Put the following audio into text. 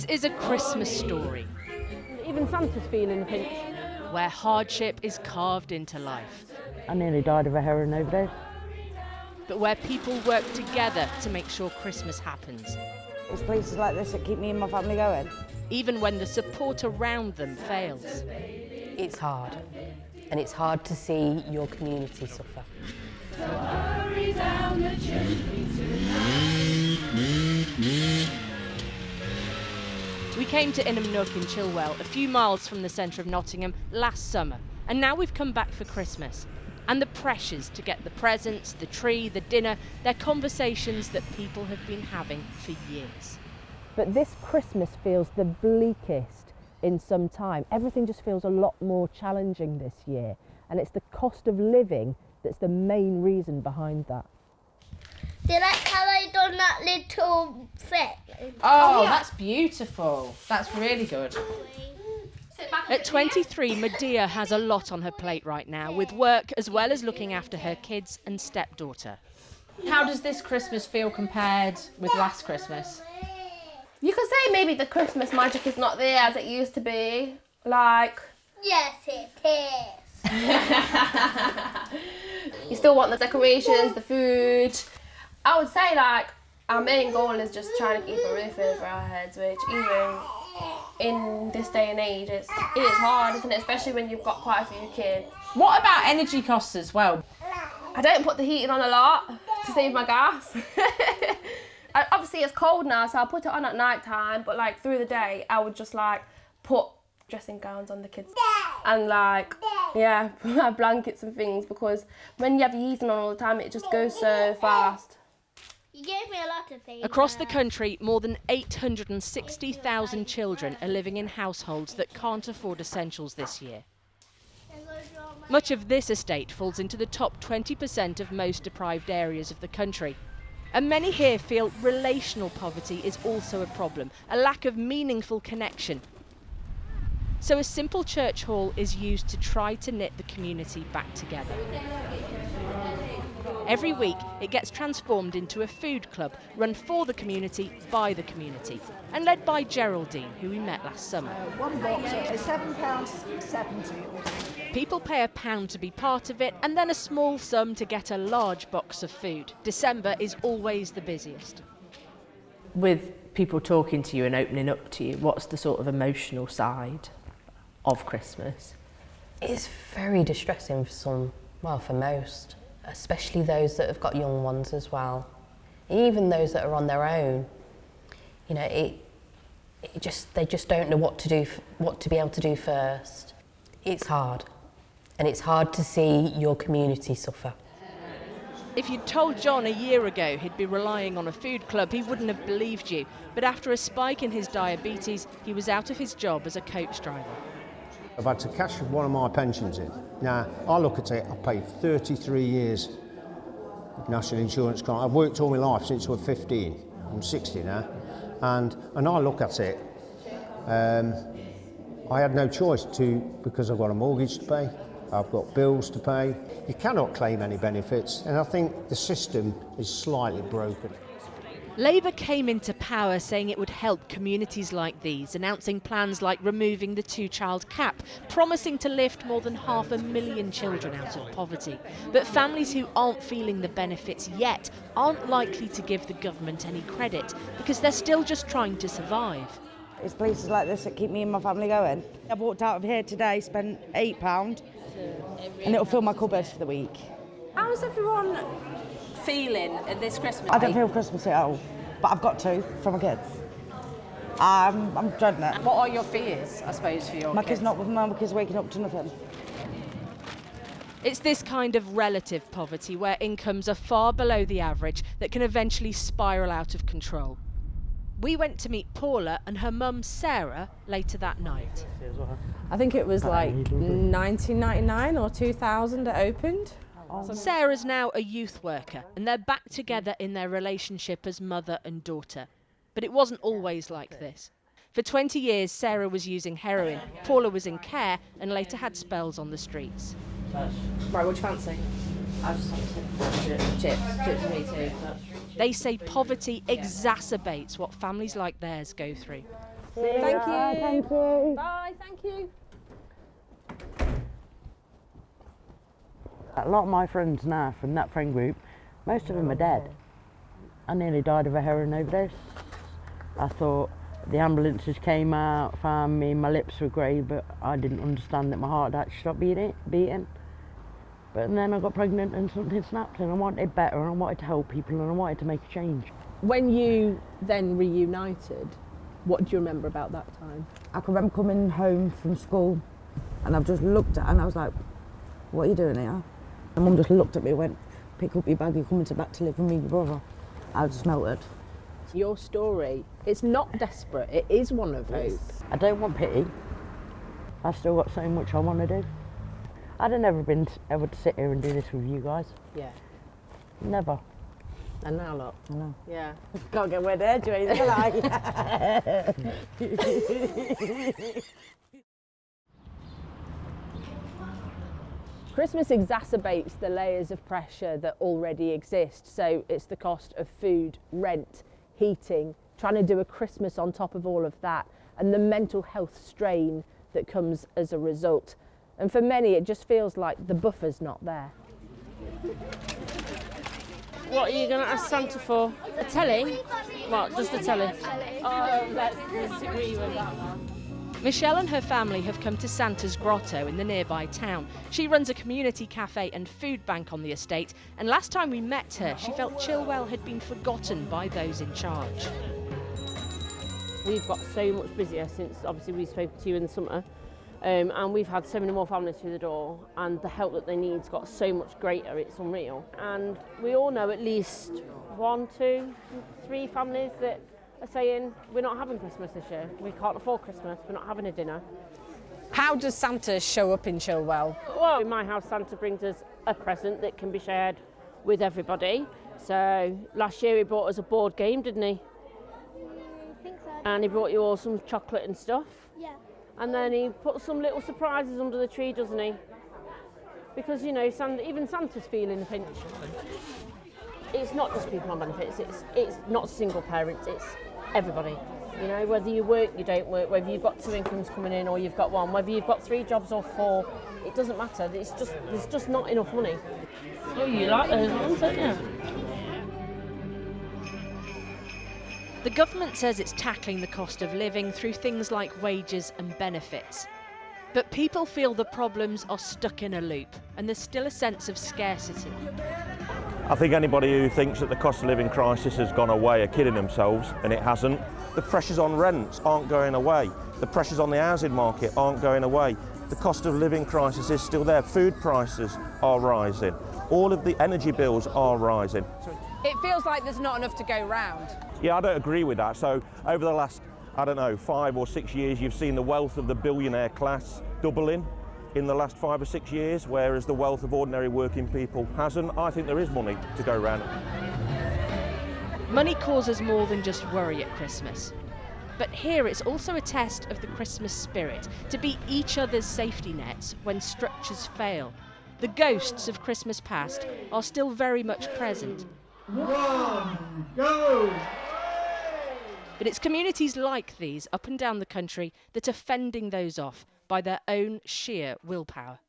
is a Christmas story. Even Santa's feeling the pinch. Where hardship is carved into life. I nearly died of a heroin overdose. But where people work together to make sure Christmas happens. It's places like this that keep me and my family going. Even when the support around them fails. It's hard, and it's hard to see your community suffer. So hurry down the chimney We came to Inham Nook in Chillwell, a few miles from the centre of Nottingham, last summer, and now we've come back for Christmas. And the pressures to get the presents, the tree, the dinner, they're conversations that people have been having for years. But this Christmas feels the bleakest in some time. Everything just feels a lot more challenging this year, and it's the cost of living that's the main reason behind that. Do you like how I done that little thing? Oh, yeah. That's beautiful. That's really good. At 23, Medea has a lot on her plate right now, with work as well as looking after her kids and stepdaughter. How does this Christmas feel compared with last Christmas? You could say maybe the Christmas magic is not there as it used to be. Like... Yes, it is. You still want the decorations, the food. I would say, like, our main goal is just trying to keep a roof over our heads, which even in this day and age, it is hard, isn't it? Especially when you've got quite a few kids. What about energy costs as well? I don't put the heating on a lot to save my gas. Obviously it's cold now, so I'll put it on at night time, but like through the day, I would just like put dressing gowns on the kids and like, yeah, blankets and things, because when you have your heating on all the time, it just goes so fast. You gave me a lot of things. Across the country, more than 860,000 children are living in households that can't afford essentials this year. Much of this estate falls into the top 20% of most deprived areas of the country. And many here feel relational poverty is also a problem, a lack of meaningful connection. So a simple church hall is used to try to knit the community back together. Every week, it gets transformed into a food club run for the community by the community and led by Geraldine, who we met last summer. One box is £7.70. People pay £1 to be part of it and then a small sum to get a large box of food. December is always the busiest. With people talking to you and opening up to you, what's the sort of emotional side of Christmas? It's very distressing for some, well, for most, especially those that have got young ones as well. Even those that are on their own, you know, they just don't know what to do, what to be able to do first. It's hard, and it's hard to see your community suffer. If you'd told John a year ago he'd be relying on a food club, he wouldn't have believed you. But after a spike in his diabetes, he was out of his job as a coach driver. I've had to cash one of my pensions in. Now, I look at it, I've paid 33 years national insurance client. I've worked all my life since I was 15. I'm 60 now. And I look at it, I had no choice because I've got a mortgage to pay, I've got bills to pay. You cannot claim any benefits, and I think the system is slightly broken. Labour came into power saying it would help communities like these, announcing plans like removing the two-child cap, promising to lift more than 500,000 children out of poverty. But families who aren't feeling the benefits yet aren't likely to give the government any credit because they're still just trying to survive. It's places like this that keep me and my family going. I've walked out of here today, spent £8, and it'll fill my cupboard for the week. How's everyone feeling at this Christmas? I don't feel Christmassy at all, but I've got to for my kids. I'm dreading it. What are your fears, I suppose, for your My kids not with my kids waking up to nothing. It's this kind of relative poverty where incomes are far below the average that can eventually spiral out of control. We went to meet Paula and her mum Sarah later that night. I think it was like 1999 or 2000 it opened. Sarah's now a youth worker and they're back together in their relationship as mother and daughter. But it wasn't always like this. For 20 years, Sarah was using heroin, Paula was in care and later had spells on the streets. Right, what do you fancy? I just fancy chips for me too. They say poverty exacerbates what families like theirs go through. Thank you. Thank you. Bye, thank you. A lot of my friends now from that friend group, most of them are dead. I nearly died of a heroin overdose. I thought the ambulances came out, found me, my lips were grey, but I didn't understand that my heart had actually stopped beating. But then I got pregnant and something snapped, and I wanted better, and I wanted to help people, and I wanted to make a change. When you then reunited, what do you remember about that time? I can remember coming home from school, and I've just looked at her and I was like, what are you doing here? And Mum just looked at me and went, pick up your bag, you're coming back to live with me and your brother. I just melted. Your story, it's not desperate, it is one of hope. I don't want pity. I've still got so much I want to do. I'd have never been able to sit here and do this with you guys. Yeah. Never. And now look. I know. Yeah. Can't get wet there, do you? Christmas exacerbates the layers of pressure that already exist. So it's the cost of food, rent, heating, trying to do a Christmas on top of all of that, and the mental health strain that comes as a result. And for many, it just feels like the buffer's not there. What are you going to ask Santa for? A telly? What, just a telly? Oh, let's disagree with that one. Michelle and her family have come to Santa's Grotto in the nearby town. She runs a community cafe and food bank on the estate, and last time we met her, she felt Chillwell had been forgotten by those in charge. We've got so much busier since obviously we spoke to you in the summer, and we've had so many more families through the door, and the help that they need's got so much greater, it's unreal. And we all know at least 1, 2, 3 families that are saying, we're not having Christmas this year, we can't afford Christmas, we're not having a dinner. How does Santa show up in Chilwell? Well, in my house, Santa brings us a present that can be shared with everybody. So last year he brought us a board game, didn't he? I think so. And he brought you all some chocolate and stuff. Yeah. And then he put some little surprises under the tree, doesn't he? Because, you know, even Santa's feeling the pinch. It's not just people on benefits, it's not single parents, it's everybody. You know, whether you work, you don't work, whether you've got 2 incomes coming in or you've got 1, whether you've got 3 jobs or 4, it doesn't matter, there's just not enough money. Oh, you like those ones, don't you? The government says it's tackling the cost of living through things like wages and benefits. But people feel the problems are stuck in a loop, and there's still a sense of scarcity. I think anybody who thinks that the cost of living crisis has gone away are kidding themselves, and it hasn't. The pressures on rents aren't going away. The pressures on the housing market aren't going away. The cost of living crisis is still there. Food prices are rising. All of the energy bills are rising. It feels like there's not enough to go round. Yeah, I don't agree with that. So over the last, 5 or 6 years, you've seen the wealth of the billionaire class doubling in the last 5 or 6 years, whereas the wealth of ordinary working people hasn't. I think there is money to go around. Money causes more than just worry at Christmas. But here it's also a test of the Christmas spirit, to be each other's safety nets when structures fail. The ghosts of Christmas past are still very much present. 1, go! But it's communities like these up and down the country that are fending those off by their own sheer willpower.